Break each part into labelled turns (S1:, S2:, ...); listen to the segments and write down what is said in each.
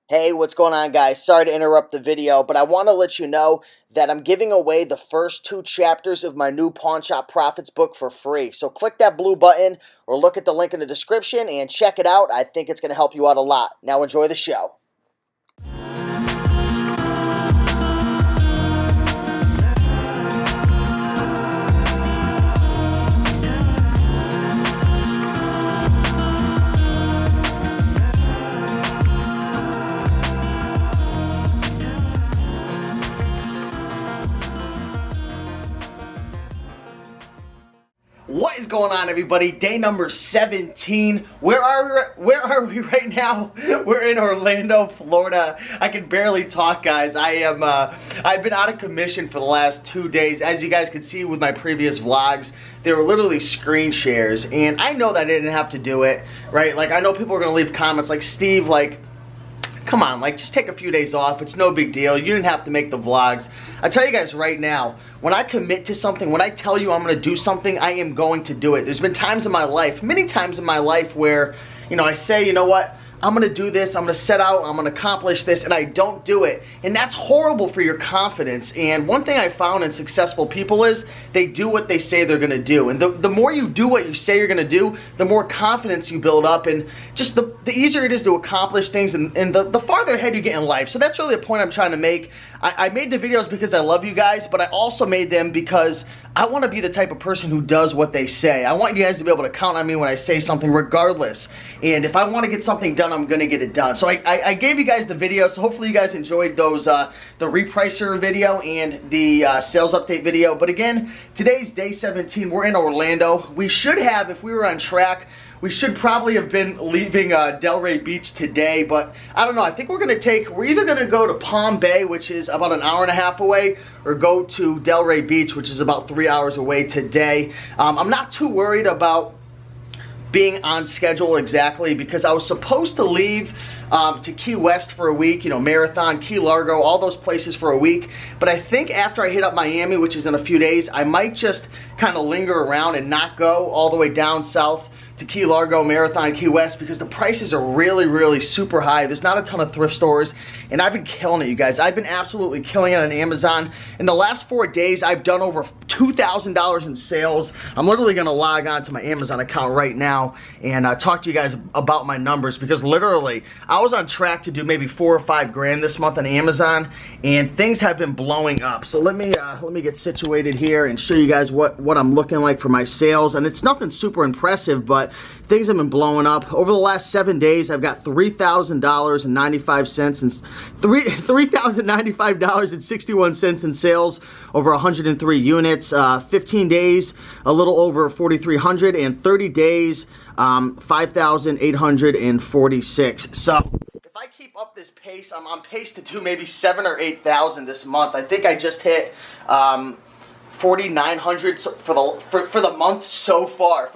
S1: Hey, what's going on, guys? Sorry to interrupt the video, but I want to let you know that I'm giving away the first 2 chapters of my new Pawn Shop Profits book for free. So click that blue button or look at the link in the description and check it out. I think it's going to help you out a lot. Now enjoy the show. What is going on, everybody? Day number 17. Where are we right now? We're in Orlando, Florida. I can barely talk, guys. I've been out of commission for the last 2 days. As you guys can see with my previous vlogs, they were literally screen shares, and I know that I didn't have to do it, right? Like, I know people are gonna leave comments like, Steve, like, come on, like, just take a few days off. It's no big deal. You didn't have to make the vlogs. I tell you guys right now, when I commit to something, when I tell you I'm going to do something, I am going to do it. There's been times in my life, many times in my life where, you know, I say, you know what? I'm going to do this, I'm going to set out, I'm going to accomplish this, and I don't do it. And that's horrible for your confidence. And one thing I found in successful people is they do what they say they're going to do. And the more you do what you say you're going to do, the more confidence you build up, and just the easier it is to accomplish things, and the farther ahead you get in life. So that's really the point I'm trying to make. I made the videos because I love you guys, but I also made them because I want to be the type of person who does what they say. I want you guys to be able to count on me when I say something regardless. And if I want to get something done, I'm going to get it done. So I gave you guys the video, so hopefully you guys enjoyed those, the repricer video and the sales update video. But again, today's day 17. We're in Orlando. We should have, if we were on track, we should probably have been leaving Delray Beach today, but I don't know. I think we're either going to go to Palm Bay, which is about an hour and a half away, or go to Delray Beach, which is about 3 hours away today. I'm not too worried about being on schedule exactly, because I was supposed to leave to Key West for a week, you know, Marathon, Key Largo, all those places for a week. But I think after I hit up Miami, which is in a few days, I might just kind of linger around and not go all the way down south to Key Largo, Marathon, Key West, because the prices are really, really super high. There's not a ton of thrift stores, and I've been killing it, you guys. I've been absolutely killing it on Amazon. In the last 4 days, I've done over $2,000 in sales. I'm literally gonna log on to my Amazon account right now and talk to you guys about my numbers, because literally, I was on track to do maybe 4 or 5 grand this month on Amazon, and things have been blowing up. So let me get situated here and show you guys what I'm looking like for my sales. And it's nothing super impressive, but things have been blowing up. Over the last 7 days, I've got $3,000.95 and $3,095.61 in sales, over 103 units. 15 days, a little over 4,300, and 30 days, 5,846. So if I keep up this pace, I'm on pace to do maybe 7,000 or 8,000 this month. I think I just hit 4,900 for the month so far.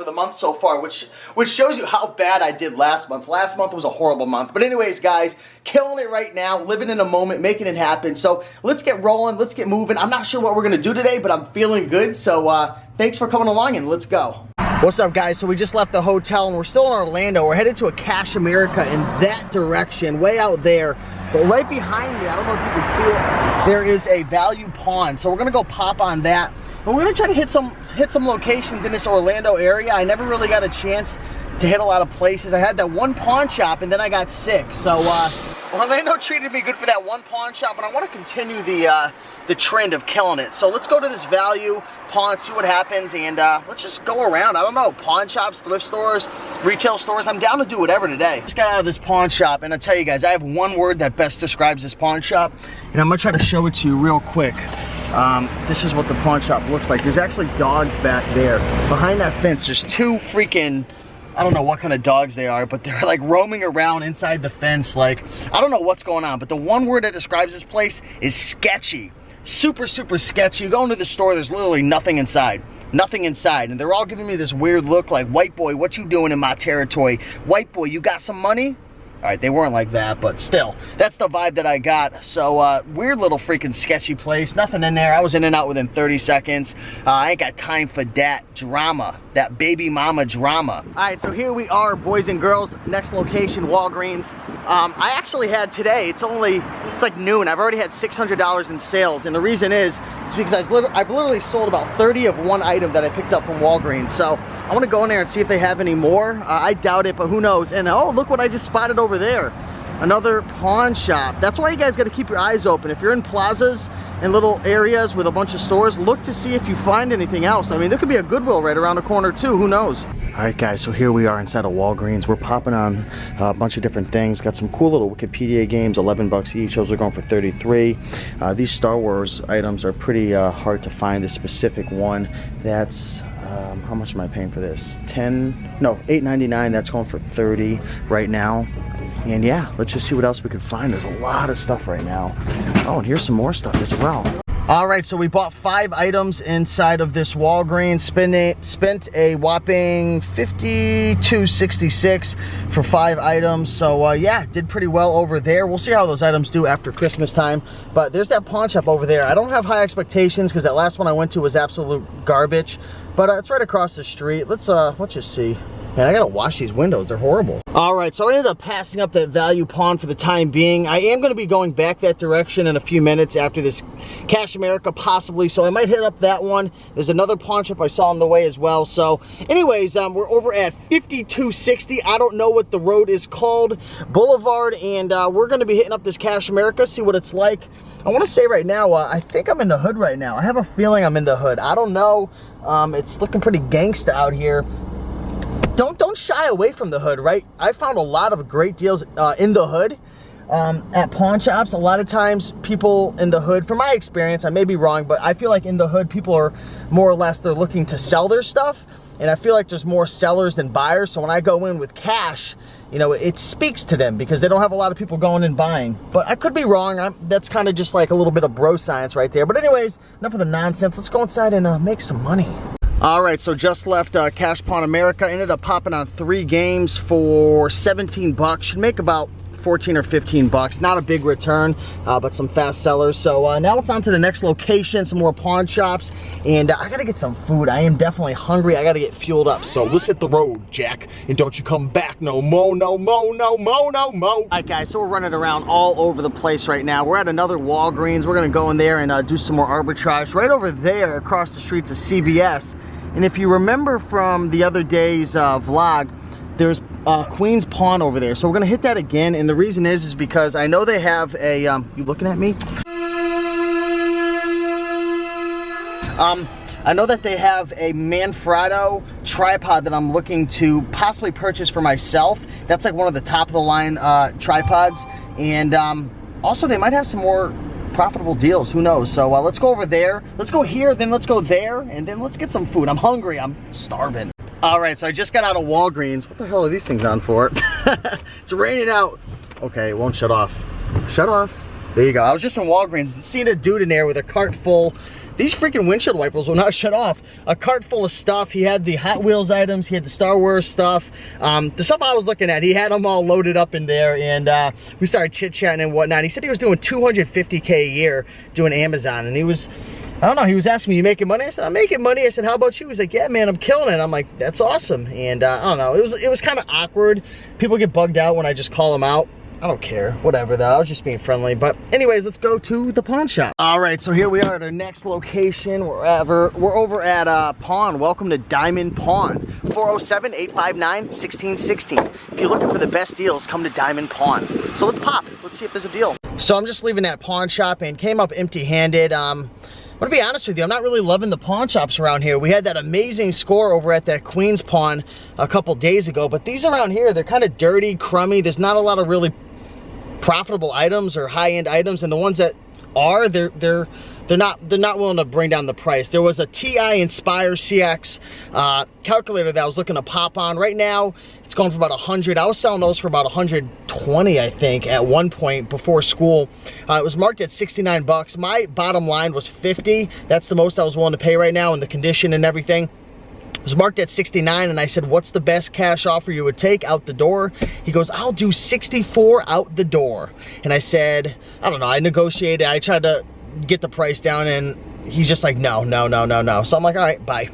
S1: Which shows you how bad I did last month. Last month was a horrible month. But anyways, guys, killing it right now, living in the moment, making it happen. So let's get rolling, let's get moving. I'm not sure what we're gonna do today, but I'm feeling good. So thanks for coming along, and let's go. What's up, guys? So we just left the hotel and we're still in Orlando. We're headed to a Cash America in that direction, way out there. But right behind me, I don't know if you can see it, there is a value pawn. So we're gonna go pop on that. And we're gonna try to hit some locations in this Orlando area. I never really got a chance to hit a lot of places. I had that one pawn shop and then I got sick. So Orlando treated me good for that one pawn shop, and I want to continue the trend of killing it. So let's go to this value pawn, see what happens, and let's just go around. I don't know, pawn shops, thrift stores, retail stores. I'm down to do whatever today. Just got out of this pawn shop, and I tell you guys, I have one word that best describes this pawn shop, and I'm gonna try to show it to you real quick. This is what the pawn shop looks like. There's actually dogs back there. Behind that fence, there's 2 freaking, I don't know what kind of dogs they are, but they're like roaming around inside the fence. Like, I don't know what's going on, but the one word that describes this place is sketchy. Super, super sketchy. You go into the store, there's literally nothing inside. Nothing inside. And they're all giving me this weird look like, white boy, what you doing in my territory? White boy, you got some money? All right, they weren't like that, but still, that's the vibe that I got. So, weird little freaking sketchy place. Nothing in there. I was in and out within 30 seconds. I ain't got time for that drama, that baby mama drama. All right, so here we are, boys and girls. Next location, Walgreens. I actually had today, it's like noon. I've already had $600 in sales, and the reason is because I've literally sold about 30 of one item that I picked up from Walgreens. So I want to go in there and see if they have any more. I doubt it, but who knows? And oh, look what I just spotted over there. Another pawn shop. That's why you guys got to keep your eyes open. If you're in plazas and little areas with a bunch of stores, look to see if you find anything else. I mean, there could be a Goodwill right around the corner too. Who knows? All right, guys, so here we are inside of Walgreens. We're popping on a bunch of different things. Got some cool little Wikipedia games, 11 bucks each. Those are going for 33. These Star Wars items are pretty hard to find. This specific one, that's how much am I paying for this? $8.99. That's going for 30 right now. And yeah, let's just see what else we can find. There's a lot of stuff right now. Oh, and here's some more stuff as well. All right, so we bought 5 items inside of this Walgreens. Spent a whopping $52.66 for 5 items. So yeah, did pretty well over there. We'll see how those items do after Christmas time. But there's that pawn shop over there. I don't have high expectations because that last one I went to was absolute garbage. But it's right across the street. Let's just see. Man, I gotta wash these windows, they're horrible. All right, so I ended up passing up that value pawn for the time being. I am gonna be going back that direction in a few minutes after this Cash America possibly, so I might hit up that one. There's another pawn shop I saw on the way as well. So anyways, we're over at 5260. I don't know what the road is called, Boulevard, and we're gonna be hitting up this Cash America, see what it's like. I wanna say right now, I think I'm in the hood right now. I have a feeling I'm in the hood. I don't know, it's looking pretty gangsta out here. Don't shy away from the hood, right? I found a lot of great deals in the hood at pawn shops. A lot of times people in the hood, from my experience, I may be wrong, but I feel like in the hood people are more or less, they're looking to sell their stuff. And I feel like there's more sellers than buyers. So when I go in with cash, you know, it speaks to them because they don't have a lot of people going and buying. But I could be wrong. That's kind of just like a little bit of bro science right there. But anyways, enough of the nonsense. Let's go inside and make some money. All right, so just left Cash Pawn America. Ended up popping on 3 games for 17 bucks. Should make about 14 or 15 bucks. Not a big return, but some fast sellers. So now it's on to the next location, some more pawn shops, and I gotta get some food. I am definitely hungry. I gotta get fueled up. So let's hit the road, Jack, and don't you come back no more, no more, no more, no more. All right, guys, so we're running around all over the place right now. We're at another Walgreens. We're gonna go in there and do some more arbitrage. Right over there, across the streets of CVS. And if you remember from the other day's vlog, there's Queen's Pawn over there. So we're gonna hit that again. And the reason is because I know they have a, you looking at me? I know that they have a Manfrotto tripod that I'm looking to possibly purchase for myself. That's like one of the top of the line tripods. And also they might have some more profitable deals, who knows? So let's go over there, let's go here, then let's go there, and then let's get some food. I'm hungry, I'm starving. All right, so I just got out of Walgreens. What the hell are these things on for? It's raining out. Okay, it won't shut off. Shut off. There you go. I was just in Walgreens, seeing a dude in there with a cart full. These freaking windshield wipers will not shut off. A cart full of stuff. He had the Hot Wheels items. He had the Star Wars stuff. The stuff I was looking at, he had them all loaded up in there. And we started chit-chatting and whatnot. He said he was doing $250K a year doing Amazon. And he was, I don't know, he was asking me, you making money? I said, I'm making money. I said, how about you? He's like, yeah, man, I'm killing it. I'm like, that's awesome. And I don't know, it was kind of awkward. People get bugged out when I just call them out. I don't care, whatever though, I was just being friendly. But anyways, let's go to the pawn shop. All right, so here we are at our next location. We're over at Pawn. Welcome to Diamond Pawn. 407-859-1616. If you're looking for the best deals, come to Diamond Pawn. So let's pop, let's see if there's a deal. So I'm just leaving that pawn shop and came up empty-handed. I'm gonna be honest with you, I'm not really loving the pawn shops around here. We had that amazing score over at that Queen's Pawn a couple days ago, but these around here, they're kind of dirty, crummy. There's not a lot of really profitable items or high-end items, and the ones that are, they're not willing to bring down the price. There was a TI Inspire CX calculator that I was looking to pop on. Right now, it's going for about 100. I was selling those for about 120, I think, at one point before school. It was marked at 69 bucks. My bottom line was 50. That's the most I was willing to pay right now, and the condition and everything was marked at 69, and I said, what's the best cash offer you would take out the door? He goes, I'll do 64 out the door. And I said, I don't know, I negotiated, I tried to get the price down, and he's just like, no. So I'm like, all right, bye.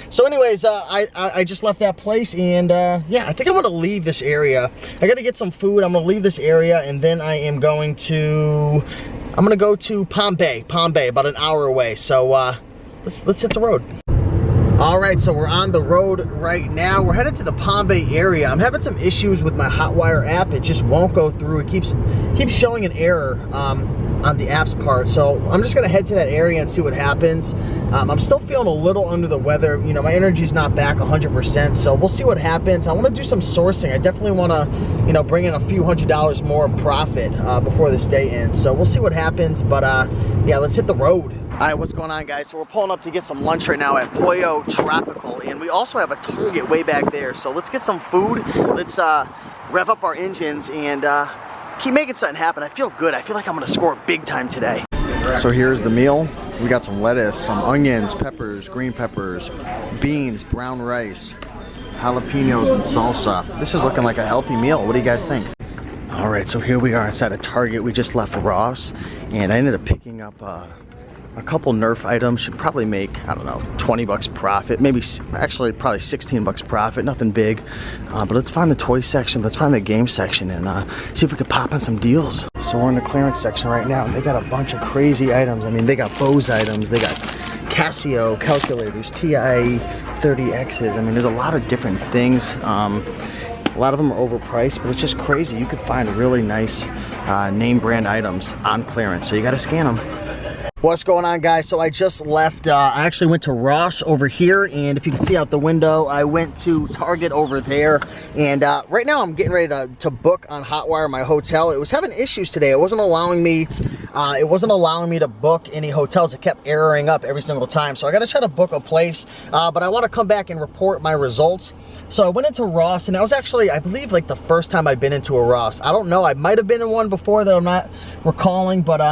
S1: So anyways, I just left that place, and yeah, I think I'm gonna leave this area. I gotta get some food. I'm gonna leave this area, and then I'm gonna go to Palm Bay, about an hour away. So let's hit the road. All right, so we're on the road right now. We're headed to the Palm Bay area. I'm having some issues with my Hotwire app. It just won't go through. It keeps showing an error on the app's part. So I'm just gonna head to that area and see what happens. I'm still feeling a little under the weather. You know, my energy's not back 100%, so we'll see what happens. I wanna do some sourcing. I definitely wanna, you know, bring in a few $100s more of profit before this day ends. So we'll see what happens, but yeah, let's hit the road. All right, what's going on, guys? So we're pulling up to get some lunch right now at Pollo Tropical, and we also have a Target way back there. So let's get some food. Let's rev up our engines and keep making something happen. I feel good. I feel like I'm gonna score big time today. So here's the meal. We got some lettuce, some onions, peppers, green peppers, beans, brown rice, jalapenos, and salsa. This is looking like a healthy meal. What do you guys think? All right, so here we are inside of Target. We just left Ross, and I ended up picking up a couple Nerf items. Should probably make, I don't know, 20 bucks profit, maybe actually probably 16 bucks profit, nothing big. But let's find the toy section, let's find the game section, and see if we could pop on some deals. So we're in the clearance section right now, and they got a bunch of crazy items. I mean, they got Bose items, they got Casio calculators, TI 30Xs. I mean, there's a lot of different things. A lot of them are overpriced, but it's just crazy. You could find really nice name brand items on clearance, so you gotta scan them. What's going on, guys? So I just left, I actually went to Ross over here, and if you can see out the window, I went to Target over there, and right now I'm getting ready to book on Hotwire my hotel. It was having issues today. It wasn't allowing me to book any hotels. It kept erroring up every single time, so I gotta try to book a place, but I want to come back and report my results. So I went into Ross, and that was actually, I believe, like the first time I've been into a Ross. I don't know, I might have been in one before that I'm not recalling, but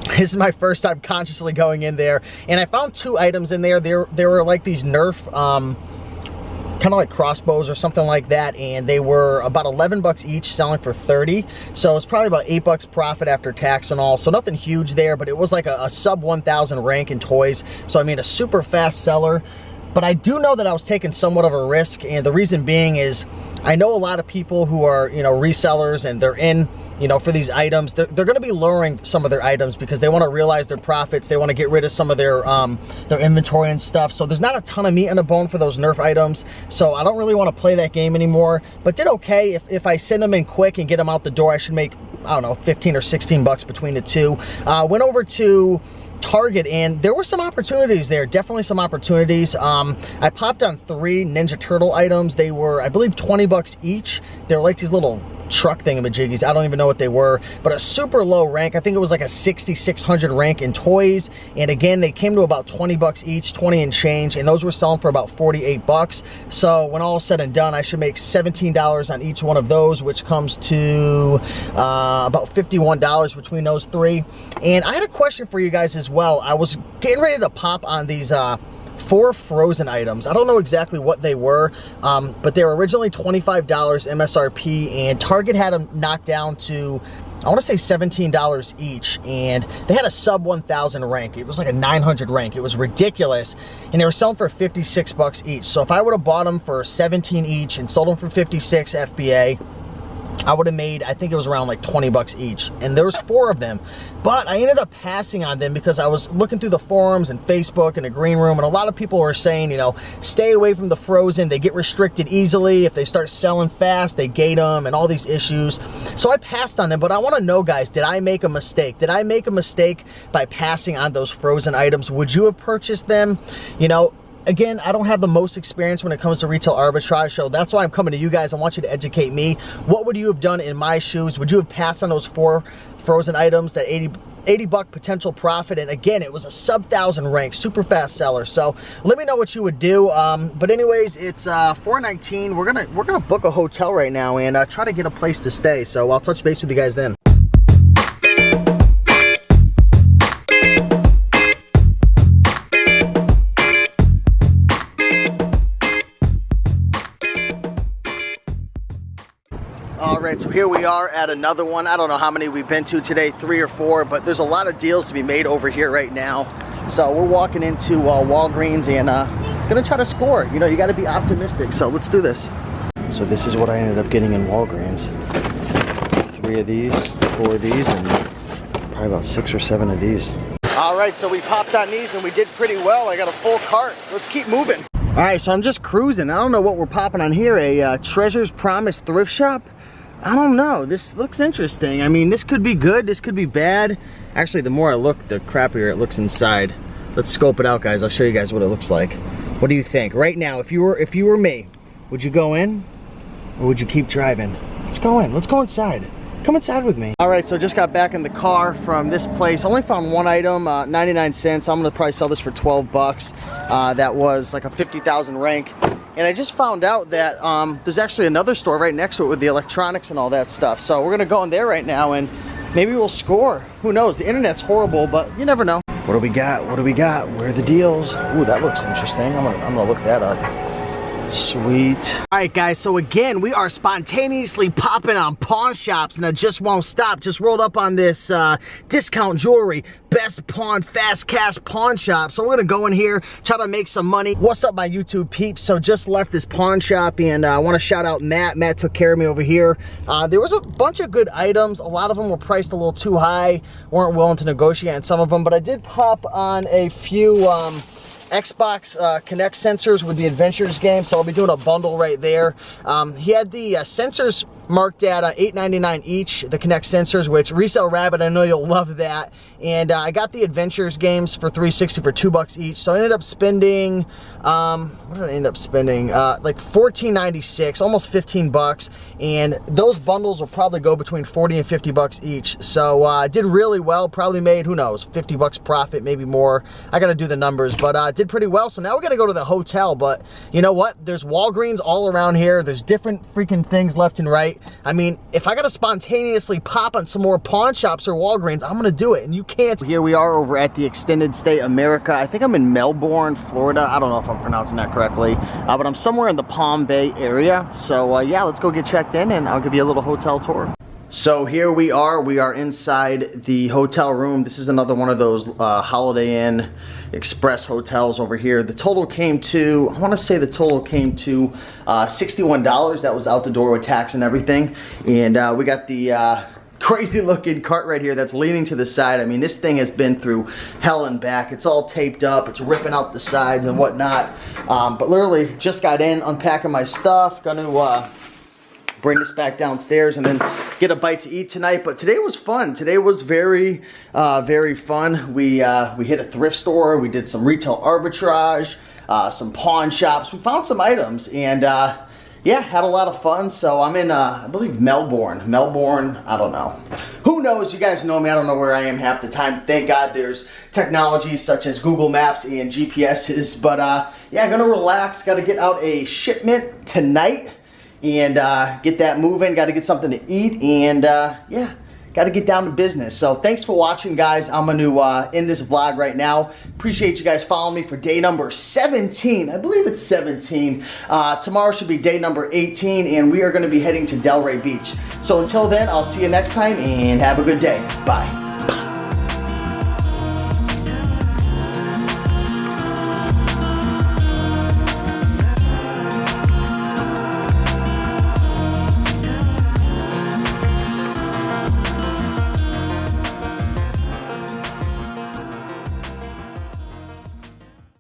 S1: this is my first time consciously going in there, and I found two items in there. There were like these Nerf, kind of like crossbows or something like that, and they were about 11 bucks each, selling for 30. So it's probably about 8 bucks profit after tax and all. So nothing huge there, but it was like a sub 1,000 rank in toys. So I mean, a super fast seller. But I do know that I was taking somewhat of a risk, and the reason being is I know a lot of people who are, you know, resellers, and they're in, you know, for these items. They're going to be lowering some of their items because they want to realize their profits. They want to get rid of some of their inventory and stuff. So there's not a ton of meat on the bone for those Nerf items. So I don't really want to play that game anymore. But did okay. If I send them in quick and get them out the door, I should make, I don't know, 15 or 16 bucks between the two. Went over to Target, and there were some opportunities there, definitely some opportunities. I popped on 3 Ninja Turtle items. They were, I believe, 20 bucks each. They were like these little truck thingamajiggies. I don't even know what they were, but a super low rank. I think it was like a 6,600 rank in toys, and again, they came to about 20 bucks each, 20 and change, and those were selling for about 48 bucks. So when all is said and done, I should make $17 on each one of those, which comes to about $51 between those 3. And I had a question for you guys as well. I was getting ready to pop on these 4 frozen items. I don't know exactly what they were, but they were originally $25 MSRP, and Target had them knocked down to, I want to say $17 each, and they had a sub 1,000 rank. It was like a 900 rank. It was ridiculous, and they were selling for 56 bucks each. So if I would have bought them for 17 each and sold them for 56 FBA, I would have made, I think it was around like 20 bucks each, and there was 4 of them. But I ended up passing on them because I was looking through the forums and Facebook and the green room, and a lot of people were saying, you know, stay away from the frozen. They get restricted easily. If they start selling fast, they gate them and all these issues. So I passed on them, but I want to know, guys, did I make a mistake? Did I make a mistake by passing on those frozen items? Would you have purchased them? You know, again, I don't have the most experience when it comes to retail arbitrage, so that's why I'm coming to you guys. I want you to educate me. What would you have done in my shoes? Would you have passed on those 4 frozen items, that 80 buck potential profit? And again, it was a sub 1,000 rank, super fast seller. So let me know what you would do. But anyways, it's 4:19. We're gonna book a hotel right now and try to get a place to stay. So I'll touch base with you guys then. right, so here we are at another one. I don't know how many we've been to today, 3 or 4, but there's a lot of deals to be made over here right now. So we're walking into Walgreens and gonna try to score. You know, you gotta be optimistic, so let's do this. So this is what I ended up getting in Walgreens. 3 of these, 4 of these, and probably about 6 or 7 of these. All right, so we popped on these and we did pretty well. I got a full cart. Let's keep moving. All right, so I'm just cruising. I don't know what we're popping on here. A Treasure's Promise thrift shop? I don't know. This looks interesting. I mean, this could be good. This could be bad. Actually, the more I look, the crappier it looks inside. Let's scope it out, guys. I'll show you guys what it looks like. What do you think? Right now, if you were me, would you go in or would you keep driving? Let's go in. Let's go inside. Come inside with me. All right, so just got back in the car from this place. Only found one item, 99 cents. I'm gonna probably sell this for 12 bucks. That was like a 50,000 rank. And I just found out that there's actually another store right next to it with the electronics and all that stuff. So we're gonna go in there right now and maybe we'll score. Who knows? The internet's horrible, but you never know. What do we got? What do we got? Where are the deals? Ooh, that looks interesting. I'm gonna look that up. Sweet. All right, guys, so again, we are spontaneously popping on pawn shops and I just won't stop. Just rolled up on this discount jewelry, best pawn, fast cash pawn shop. So we're gonna go in here, try to make some money. What's up, my YouTube peeps? So just left this pawn shop and I want to shout out Matt. Matt took care of me over here. There was a bunch of good items. A lot of them were priced a little too high, weren't willing to negotiate on some of them, but I did pop on a few Xbox Connect sensors with the Adventures game, so I'll be doing a bundle right there. He had the sensors marked at $8.99 each, the Connect sensors, which Resale Rabbit, I know you'll love that. And I got the Adventures games for $3.60 for $2 each, so I ended up spending what did I end up spending? Like $14.96, almost 15 bucks, and those bundles will probably go between 40 and 50 bucks each. So I did really well, probably made, who knows, 50 bucks profit, maybe more. I gotta do the numbers, but did pretty well. So now we're gonna go to the hotel, but you know what? There's Walgreens all around here. There's different freaking things left and right. I mean, if I gotta spontaneously pop on some more pawn shops or Walgreens, I'm gonna do it, and you can't. Here we are over at the Extended Stay America. I think I'm in Melbourne, Florida. I don't know if I'm pronouncing that correctly, but I'm somewhere in the Palm Bay area. So yeah, let's go get checked in and I'll give you a little hotel tour. So here we are inside the hotel room. This is another one of those Holiday Inn Express hotels over here. The total came to, I want to say the total came to $61. That was out the door with tax and everything. And we got the crazy looking cart right here that's leaning to the side. I mean, this thing has been through hell and back. It's all taped up. It's ripping out the sides and whatnot. But literally just got in, unpacking my stuff. Gonna bring this back downstairs and then get a bite to eat tonight. But today was fun. Today was very, very fun. We hit a thrift store. We did some retail arbitrage, some pawn shops. We found some items and yeah, had a lot of fun. So I'm in, I believe Melbourne, I don't know. Who knows? You guys know me. I don't know where I am half the time. Thank God there's technologies such as Google Maps and GPSs. But yeah, I'm gonna relax. Got to get out a shipment tonight and get that moving. Got to get something to eat and yeah, got to get down to business. So thanks for watching, guys. I'm going to end this vlog right now. Appreciate you guys following me for day number 17. I believe it's 17. Tomorrow should be day number 18 and we are going to be heading to Delray Beach. So until then, I'll see you next time and have a good day. Bye.